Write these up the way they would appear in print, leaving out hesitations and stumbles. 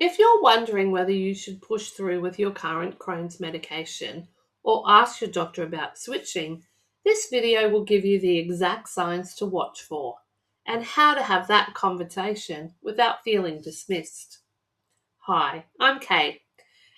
If you're wondering whether you should push through with your current Crohn's medication or ask your doctor about switching, this video will give you the exact signs to watch for and how to have that conversation without feeling dismissed. Hi, I'm Kate,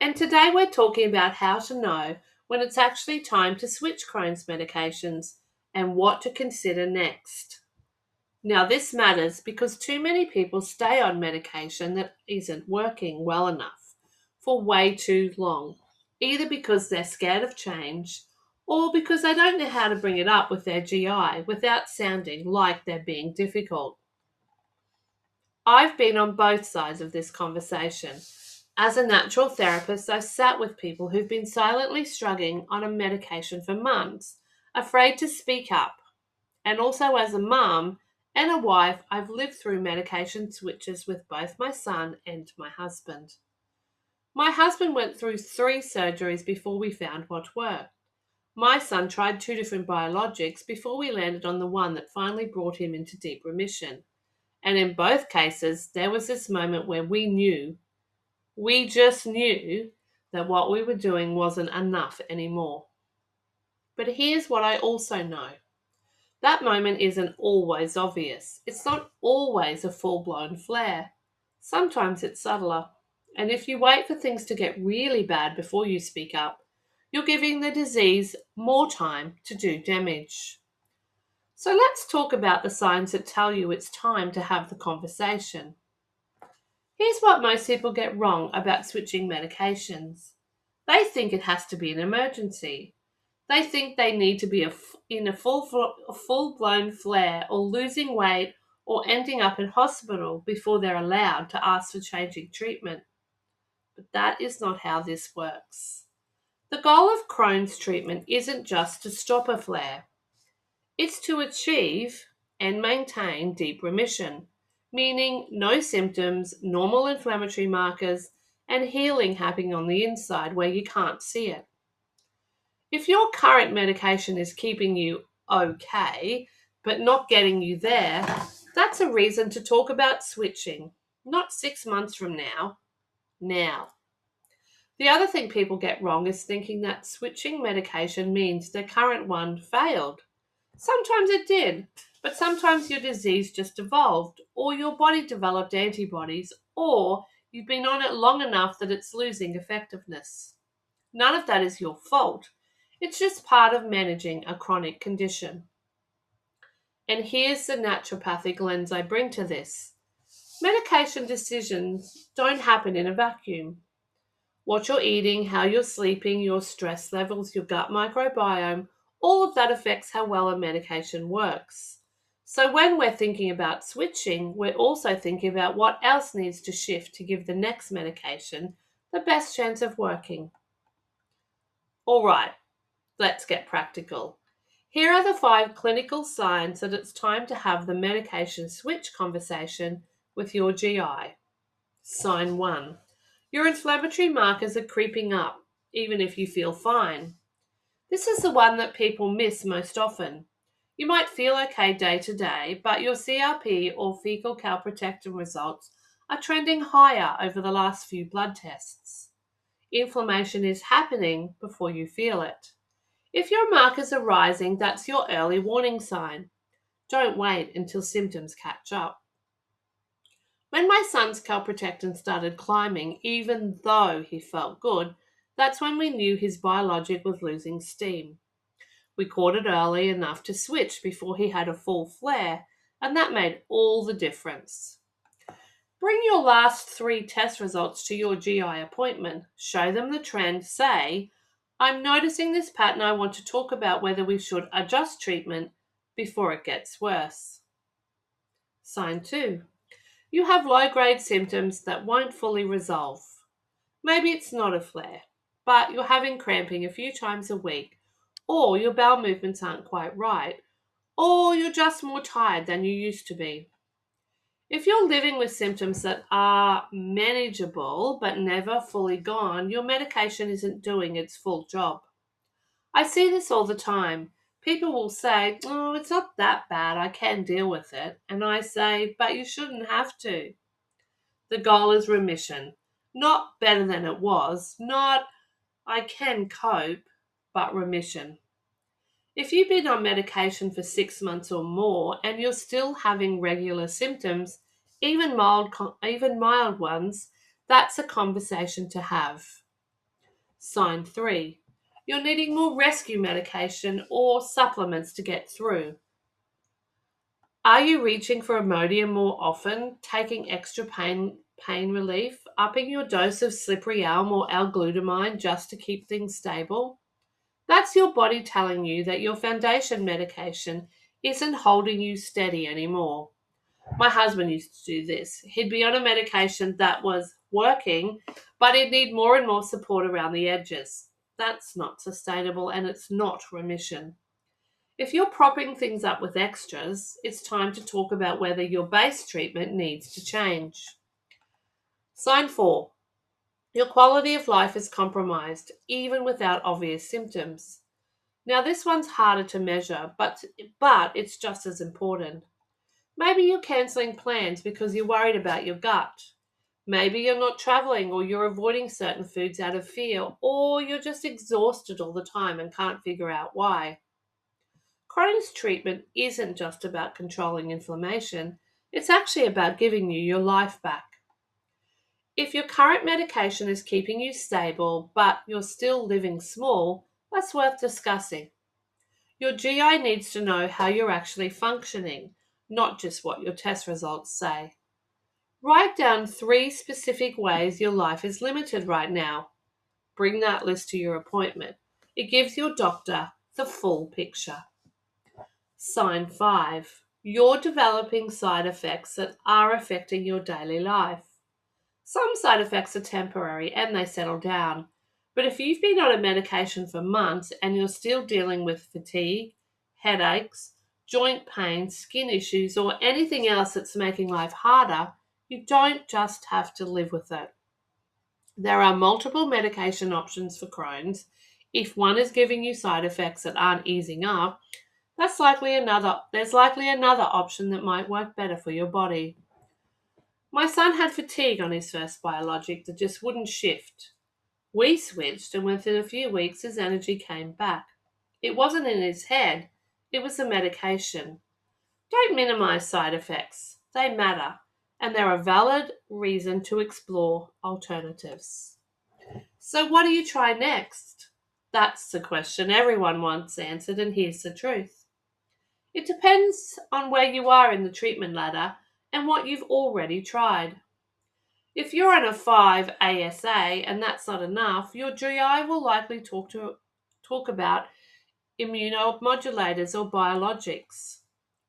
and today we're talking about how to know when it's actually time to switch Crohn's medications and what to consider next. Now, this matters because too many people stay on medication that isn't working well enough for way too long, either because they're scared of change or because they don't know how to bring it up with their GI without sounding like they're being difficult. I've been on both sides of this conversation. As a natural therapist, I've sat with people who've been silently struggling on a medication for months, afraid to speak up. And also, as a mum and a wife, I've lived through medication switches with both my son and my husband. My husband went through 3 surgeries before we found what worked. My son tried 2 different biologics before we landed on the one that finally brought him into deep remission. And in both cases, there was this moment where we just knew that what we were doing wasn't enough anymore. But here's what I also know. That moment isn't always obvious. It's not always a full-blown flare. Sometimes it's subtler. And if you wait for things to get really bad before you speak up, you're giving the disease more time to do damage. So let's talk about the signs that tell you it's time to have the conversation. Here's what most people get wrong about switching medications. They think it has to be an emergency. They think they need to be in a full-blown flare or losing weight or ending up in hospital before they're allowed to ask for changing treatment. But that is not how this works. The goal of Crohn's treatment isn't just to stop a flare. It's to achieve and maintain deep remission, meaning no symptoms, normal inflammatory markers, and healing happening on the inside where you can't see it. If your current medication is keeping you okay, but not getting you there, that's a reason to talk about switching, not 6 months from now, now. The other thing people get wrong is thinking that switching medication means their current one failed. Sometimes it did, but sometimes your disease just evolved, or your body developed antibodies, or you've been on it long enough that it's losing effectiveness. None of that is your fault. It's just part of managing a chronic condition. And here's the naturopathic lens I bring to this. Medication decisions don't happen in a vacuum. What you're eating, how you're sleeping, your stress levels, your gut microbiome, all of that affects how well a medication works. So when we're thinking about switching, we're also thinking about what else needs to shift to give the next medication the best chance of working. All right, let's get practical. Here are the 5 clinical signs that it's time to have the medication switch conversation with your GI. Sign 1. Your inflammatory markers are creeping up, even if you feel fine. This is the one that people miss most often. You might feel okay day to day, but your CRP or fecal calprotectin results are trending higher over the last few blood tests. Inflammation is happening before you feel it. If your markers are rising, that's your early warning sign. Don't wait until symptoms catch up. When my son's calprotectin started climbing, even though he felt good, that's when we knew his biologic was losing steam. We caught it early enough to switch before he had a full flare, and that made all the difference. Bring your last 3 test results to your GI appointment. Show them the trend. Say, I'm noticing this pattern. I want to talk about whether we should adjust treatment before it gets worse. Sign 2. You have low-grade symptoms that won't fully resolve. Maybe it's not a flare, but you're having cramping a few times a week, or your bowel movements aren't quite right, or you're just more tired than you used to be. If you're living with symptoms that are manageable but never fully gone, your medication isn't doing its full job. I see this all the time. People will say, oh, it's not that bad, I can deal with it. And I say, but you shouldn't have to. The goal is remission. Not better than it was, not I can cope, but remission. If you've been on medication for 6 months or more and you're still having regular symptoms, even mild ones, that's a conversation to have. Sign 3. You're needing more rescue medication or supplements to get through. Are you reaching for Imodium more often, taking extra pain relief, upping your dose of slippery elm or L-glutamine just to keep things stable? That's your body telling you that your foundation medication isn't holding you steady anymore. My husband used to do this. He'd be on a medication that was working, but he'd need more and more support around the edges. That's not sustainable and it's not remission. If you're propping things up with extras, it's time to talk about whether your base treatment needs to change. Sign 4. Your quality of life is compromised, even without obvious symptoms. Now, this one's harder to measure, but it's just as important. Maybe you're cancelling plans because you're worried about your gut. Maybe you're not traveling or you're avoiding certain foods out of fear, or you're just exhausted all the time and can't figure out why. Crohn's treatment isn't just about controlling inflammation, it's actually about giving you your life back. If your current medication is keeping you stable but you're still living small, that's worth discussing. Your GI needs to know how you're actually functioning, not just what your test results say. Write down 3 specific ways your life is limited right now. Bring that list to your appointment. It gives your doctor the full picture. Sign 5. You're developing side effects that are affecting your daily life. Some side effects are temporary and they settle down. But if you've been on a medication for months and you're still dealing with fatigue, headaches, joint pain, skin issues, or anything else that's making life harder, you don't just have to live with it. There are multiple medication options for Crohn's. If one is giving you side effects that aren't easing up, there's likely another option that might work better for your body. My son had fatigue on his first biologic that just wouldn't shift. We switched, and within a few weeks, his energy came back. It wasn't in his head, it was the medication. Don't minimize side effects, they matter, and they're a valid reason to explore alternatives. So, what do you try next? That's the question everyone wants answered, and here's the truth. It depends on where you are in the treatment ladder and what you've already tried. If you're on a 5 ASA and that's not enough, your GI will likely talk about immunomodulators or biologics.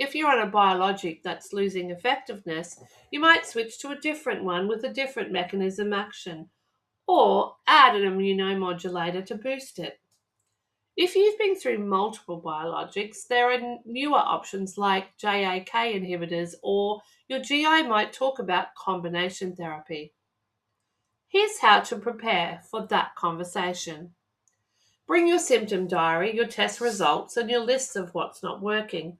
If you're on a biologic that's losing effectiveness, you might switch to a different one with a different mechanism action, or add an immunomodulator to boost it. If you've been through multiple biologics, there are newer options like JAK inhibitors, or your GI might talk about combination therapy. Here's how to prepare for that conversation. Bring your symptom diary, your test results, and your list of what's not working.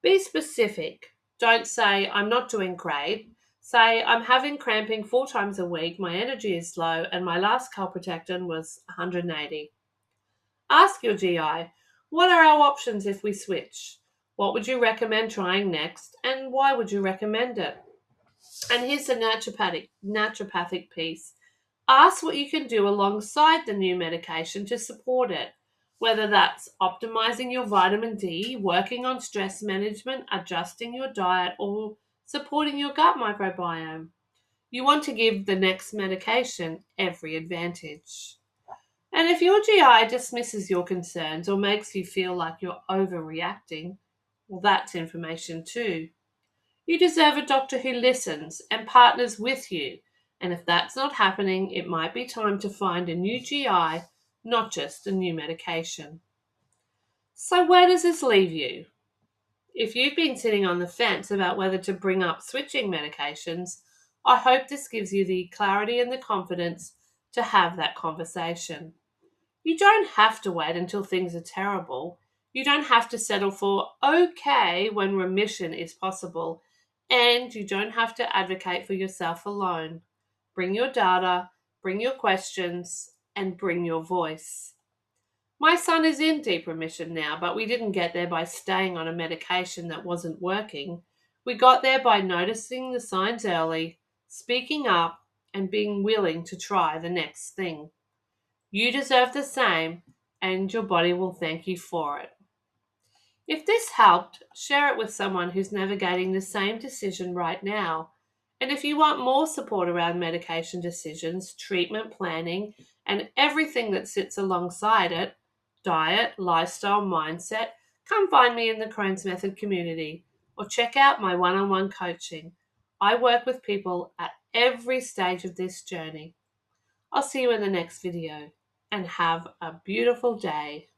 Be specific. Don't say, I'm not doing great. Say, I'm having cramping 4 times a week, my energy is low, and my last calprotectin was 180. Ask your GI, what are our options if we switch? What would you recommend trying next, and why would you recommend it? And here's the naturopathic piece. Ask what you can do alongside the new medication to support it, whether that's optimizing your vitamin D, working on stress management, adjusting your diet, or supporting your gut microbiome. You want to give the next medication every advantage. And if your GI dismisses your concerns or makes you feel like you're overreacting, well, that's information too. You deserve a doctor who listens and partners with you. And if that's not happening, it might be time to find a new GI, not just a new medication. So, where does this leave you? If you've been sitting on the fence about whether to bring up switching medications, I hope this gives you the clarity and the confidence to have that conversation. You don't have to wait until things are terrible. You don't have to settle for okay when remission is possible. And you don't have to advocate for yourself alone. Bring your data, bring your questions, and bring your voice. My son is in deep remission now, but we didn't get there by staying on a medication that wasn't working. We got there by noticing the signs early, speaking up, and being willing to try the next thing. You deserve the same, and your body will thank you for it. If this helped, share it with someone who's navigating the same decision right now. And if you want more support around medication decisions, treatment planning, and everything that sits alongside it, diet, lifestyle, mindset, come find me in the Crohn's Method community or check out my one-on-one coaching. I work with people at every stage of this journey. I'll see you in the next video and have a beautiful day.